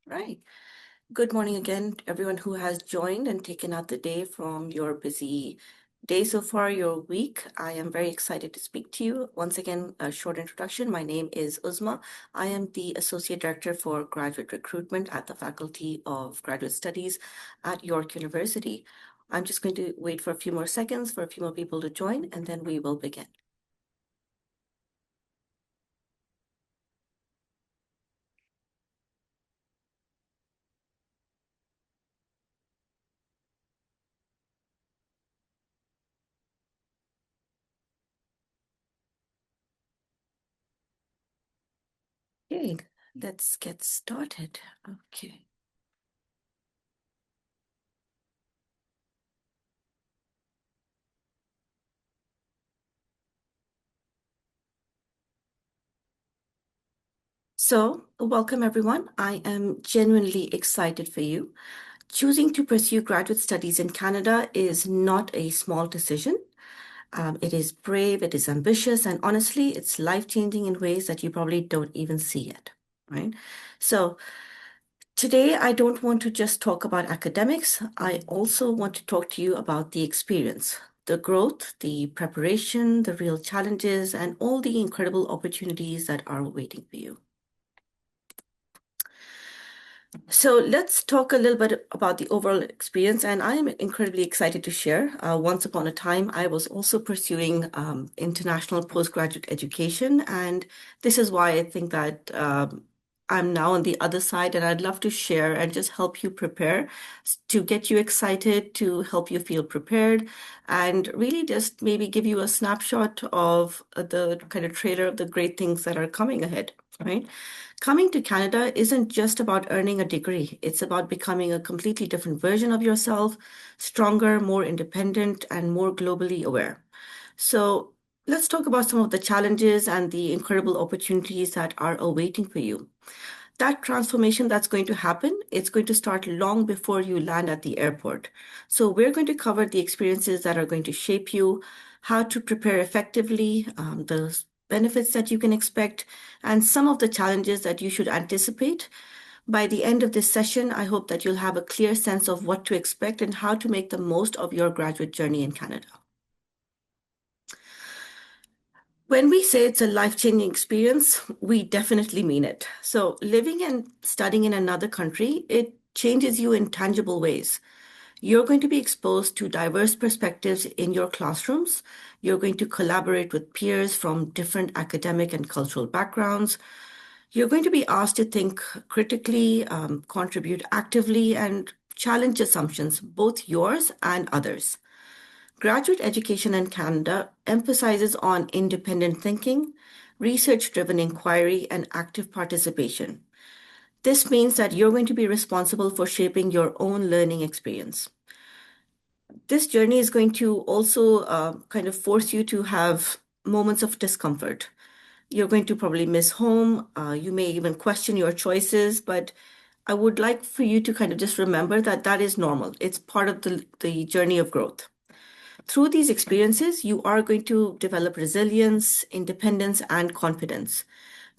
Right. Good morning again, to everyone who has joined and taken out the day from your busy day so far, your week. I am very excited to speak to you. Once again, a short introduction. My name is Uzma. I am the Associate Director for Graduate Recruitment at the Faculty of Graduate Studies at York University. I'm just going to wait for a few more seconds for a few more people to join, and then we will begin. Okay, let's get started. Okay. So, welcome everyone. I am genuinely excited for you. Choosing to pursue graduate studies in Canada is not a small decision. It is brave, it is ambitious, and honestly, it's life-changing in ways that you probably don't even see yet, right? So, today I don't want to just talk about academics. I also want to talk to you about the experience, the growth, the preparation, the real challenges, and all the incredible opportunities that are waiting for you. So let's talk a little bit about the overall experience, and I am incredibly excited to share. Once upon a time, I was also pursuing international postgraduate education, and this is why I think that I'm now on the other side, and I'd love to share and just help you prepare, to get you excited, to help you feel prepared, and really just maybe give you a snapshot of the kind of trailer of the great things that are coming ahead, right? Coming to Canada isn't just about earning a degree. It's about becoming a completely different version of yourself, stronger, more independent, and more globally aware. So let's talk about some of the challenges and the incredible opportunities that are awaiting for you. That transformation that's going to happen, it's going to start long before you land at the airport. So we're going to cover the experiences that are going to shape you, how to prepare effectively, the benefits that you can expect, and some of the challenges that you should anticipate. By the end of this session, I hope that you'll have a clear sense of what to expect and how to make the most of your graduate journey in Canada. When we say it's a life-changing experience, we definitely mean it. So living and studying in another country, it changes you in tangible ways. You're going to be exposed to diverse perspectives in your classrooms. You're going to collaborate with peers from different academic and cultural backgrounds. You're going to be asked to think critically, contribute actively, and challenge assumptions, both yours and others. Graduate education in Canada emphasizes on independent thinking, research-driven inquiry, and active participation. This means that you're going to be responsible for shaping your own learning experience. This journey is going to also kind of force you to have moments of discomfort. You're going to probably miss home. You may even question your choices, but I would like for you to kind of just remember that that is normal. It's part of the journey of growth. Through these experiences, you are going to develop resilience, independence, and confidence.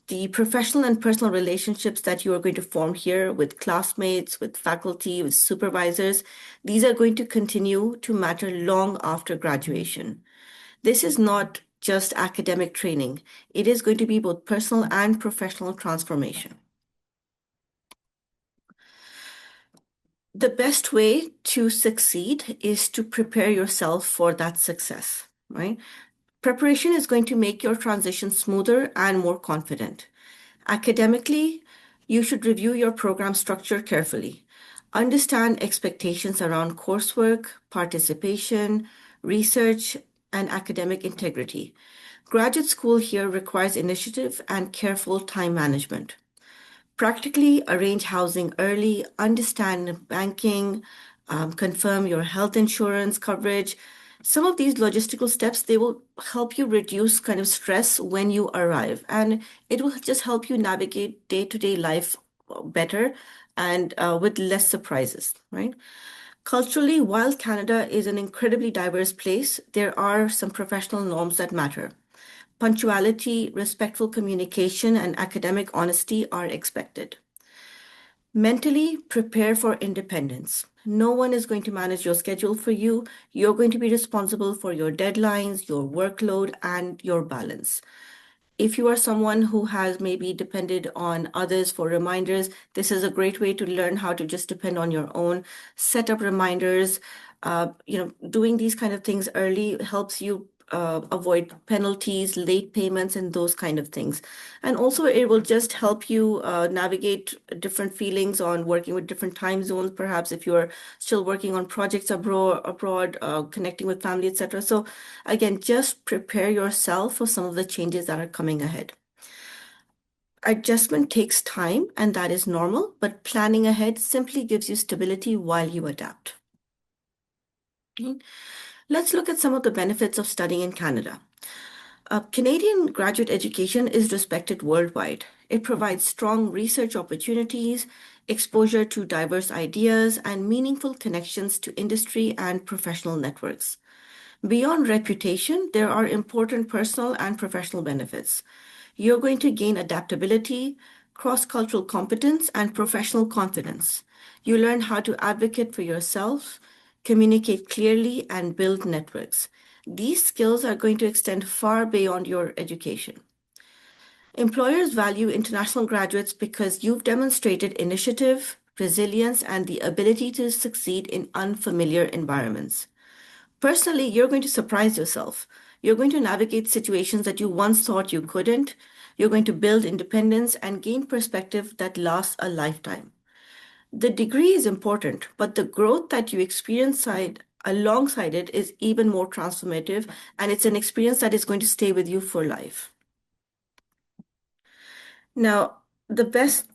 The professional and personal relationships that you are going to form here with classmates, with faculty, with supervisors, these are going to continue to matter long after graduation. This is not just academic training. It is going to be both personal and professional transformation. The best way to succeed is to prepare yourself for that success, right? Preparation is going to make your transition smoother and more confident. Academically, you should review your program structure carefully. Understand expectations around coursework, participation, research, and academic integrity. Graduate school here requires initiative and careful time management. Practically arrange housing early, understand banking, confirm your health insurance coverage. Some of these logistical steps, they will help you reduce kind of stress when you arrive, and it will just help you navigate day-to-day life better and with less surprises, right? Culturally, while Canada is an incredibly diverse place, there are some professional norms that matter. Punctuality, respectful communication, and academic honesty are expected. Mentally prepare for independence. No one is going to manage your schedule for you. You're going to be responsible for your deadlines, your workload, and your balance. If you are someone who has maybe depended on others for reminders, this is a great way to learn how to just depend on your own. Set up reminders. Doing these kind of things early helps you avoid penalties, late payments, and those kind of things. And also, it will just help you navigate different feelings on working with different time zones. Perhaps if you're still working on projects abroad, connecting with family, etc. So again, just prepare yourself for some of the changes that are coming ahead. Adjustment takes time, and that is normal, but planning ahead simply gives you stability while you adapt. Okay. Let's look at some of the benefits of studying in Canada. Canadian graduate education is respected worldwide. It provides strong research opportunities, exposure to diverse ideas, and meaningful connections to industry and professional networks. Beyond reputation, there are important personal and professional benefits. You're going to gain adaptability, cross cultural competence, and professional confidence. You learn how to advocate for yourself, communicate clearly, and build networks. These skills are going to extend far beyond your education. Employers value international graduates because you've demonstrated initiative, resilience, and the ability to succeed in unfamiliar environments. Personally, you're going to surprise yourself. You're going to navigate situations that you once thought you couldn't. You're going to build independence and gain perspective that lasts a lifetime. The degree is important, but the growth that you experience alongside it is even more transformative, and it's an experience that is going to stay with you for life. Now, the best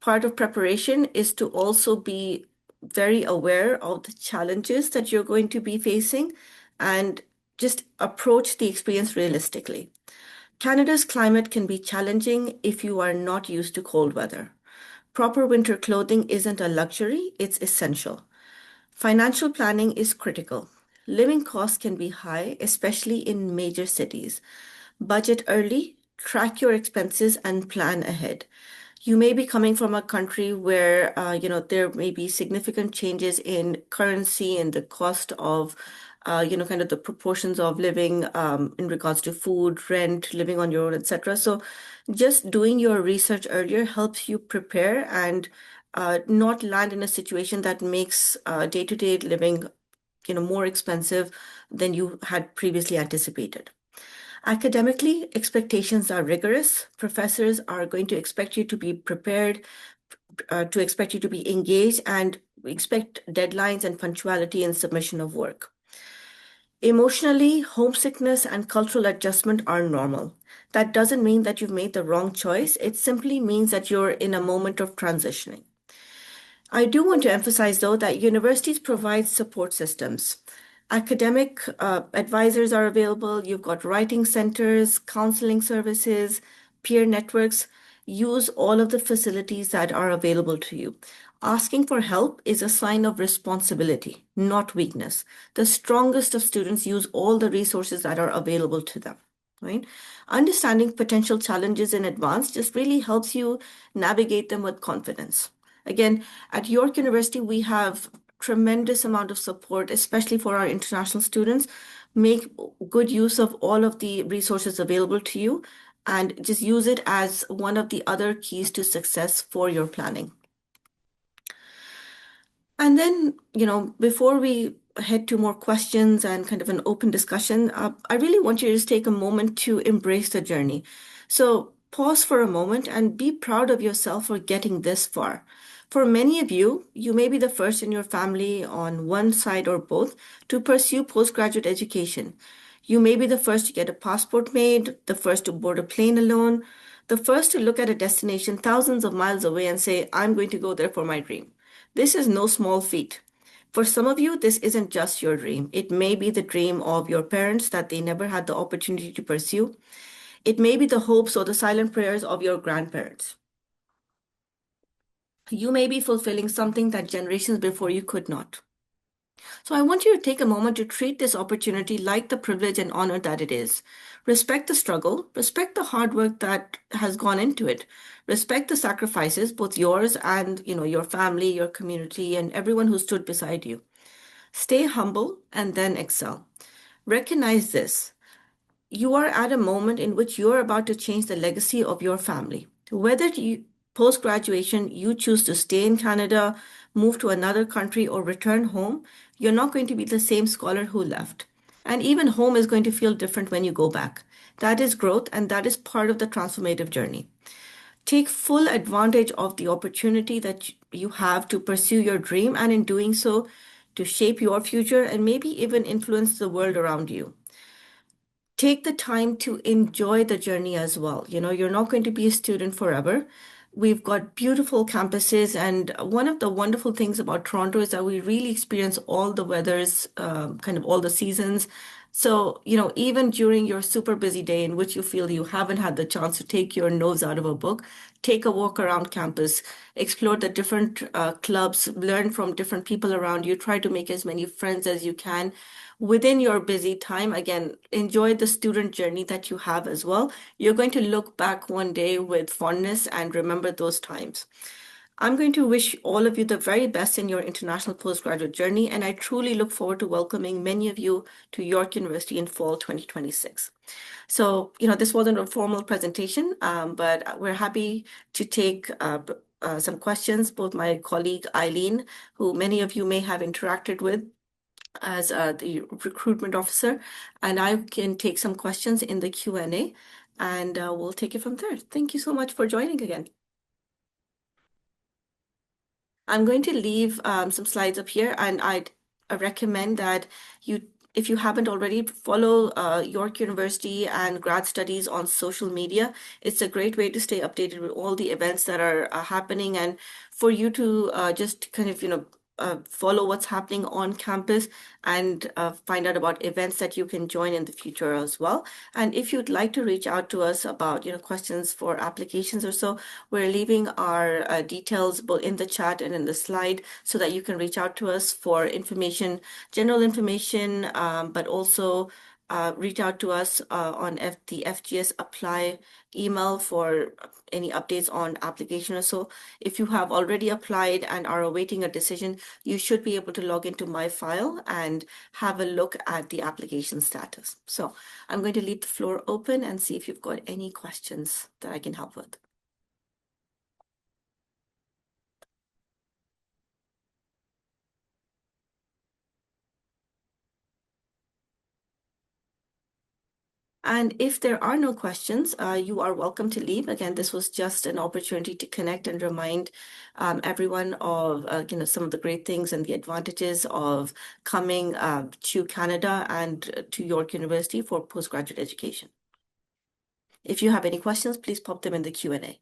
part of preparation is to also be very aware of the challenges that you're going to be facing and just approach the experience realistically. Canada's climate can be challenging if you are not used to cold weather. Proper winter clothing isn't a luxury, it's essential. Financial planning is critical. Living costs can be high, especially in major cities. Budget early, track your expenses, and plan ahead. You may be coming from a country where there may be significant changes in currency and the cost of kind of the proportions of living in regards to food, rent, living on your own, etc. So just doing your research earlier helps you prepare and not land in a situation that makes day-to-day living more expensive than you had previously anticipated. Academically, expectations are rigorous. Professors are going to expect you to be prepared, to expect you to be engaged, and expect deadlines and punctuality in submission of work. Emotionally, homesickness and cultural adjustment are normal. That doesn't mean that you've made the wrong choice. It simply means that you're in a moment of transitioning. I do want to emphasize, though, that universities provide support systems. Academic advisors are available. You've got writing centers, counseling services, peer networks. Use all of the facilities that are available to you. Asking for help is a sign of responsibility, not weakness. The strongest of students use all the resources that are available to them, right? Understanding potential challenges in advance just really helps you navigate them with confidence. Again, at York University, we have tremendous amount of support, especially for our international students. Make good use of all of the resources available to you and just use it as one of the other keys to success for your planning. And then, before we head to more questions and kind of an open discussion, I really want you to just take a moment to embrace the journey. So pause for a moment and be proud of yourself for getting this far. For many of you, you may be the first in your family on one side or both to pursue postgraduate education. You may be the first to get a passport made, the first to board a plane alone, the first to look at a destination thousands of miles away and say, I'm going to go there for my dream. This is no small feat. For some of you, this isn't just your dream. It may be the dream of your parents that they never had the opportunity to pursue. It may be the hopes or the silent prayers of your grandparents. You may be fulfilling something that generations before you could not. So I want you to take a moment to treat this opportunity like the privilege and honor that it is. Respect the struggle, respect the hard work that has gone into it. Respect the sacrifices, both yours and, your family, your community, and everyone who stood beside you. Stay humble and then excel. Recognize this. You are at a moment in which you're about to change the legacy of your family. Whether you post graduation you choose to stay in Canada, move to another country, or return home, you're not going to be the same scholar who left. And even home is going to feel different when you go back. That is growth, and that is part of the transformative journey. Take full advantage of the opportunity that you have to pursue your dream, and in doing so, to shape your future and maybe even influence the world around you. Take the time to enjoy the journey as well. You're not going to be a student forever. We've got beautiful campuses, and one of the wonderful things about Toronto is that we really experience all the weathers, kind of all the seasons. So, even during your super busy day in which you feel you haven't had the chance to take your nose out of a book, take a walk around campus, explore the different clubs, learn from different people around you, try to make as many friends as you can within your busy time. Again, enjoy the student journey that you have as well. You're going to look back one day with fondness and remember those times. I'm going to wish all of you the very best in your international postgraduate journey, and I truly look forward to welcoming many of you to York University in fall 2026. So, this wasn't a formal presentation, but we're happy to take some questions. Both my colleague Eileen, who many of you may have interacted with, as the recruitment officer, and I can take some questions in the Q&A, and we'll take it from there. Thank you so much for joining again. I'm going to leave some slides up here, and I'd recommend that you, if you haven't already, follow York University and grad studies on social media. It's a great way to stay updated with all the events that are happening, and for you to just kind of, follow what's happening on campus and find out about events that you can join in the future as well. And if you'd like to reach out to us about, questions for applications or so, we're leaving our details both in the chat and in the slide so that you can reach out to us for information, general information, but also reach out to us on the FGS Apply email for any updates on application or so. If you have already applied and are awaiting a decision, you should be able to log into my file and have a look at the application status. So I'm going to leave the floor open and see if you've got any questions that I can help with. And if there are no questions, you are welcome to leave. Again, this was just an opportunity to connect and remind everyone of some of the great things and the advantages of coming to Canada and to York University for postgraduate education. If you have any questions, please pop them in the Q&A.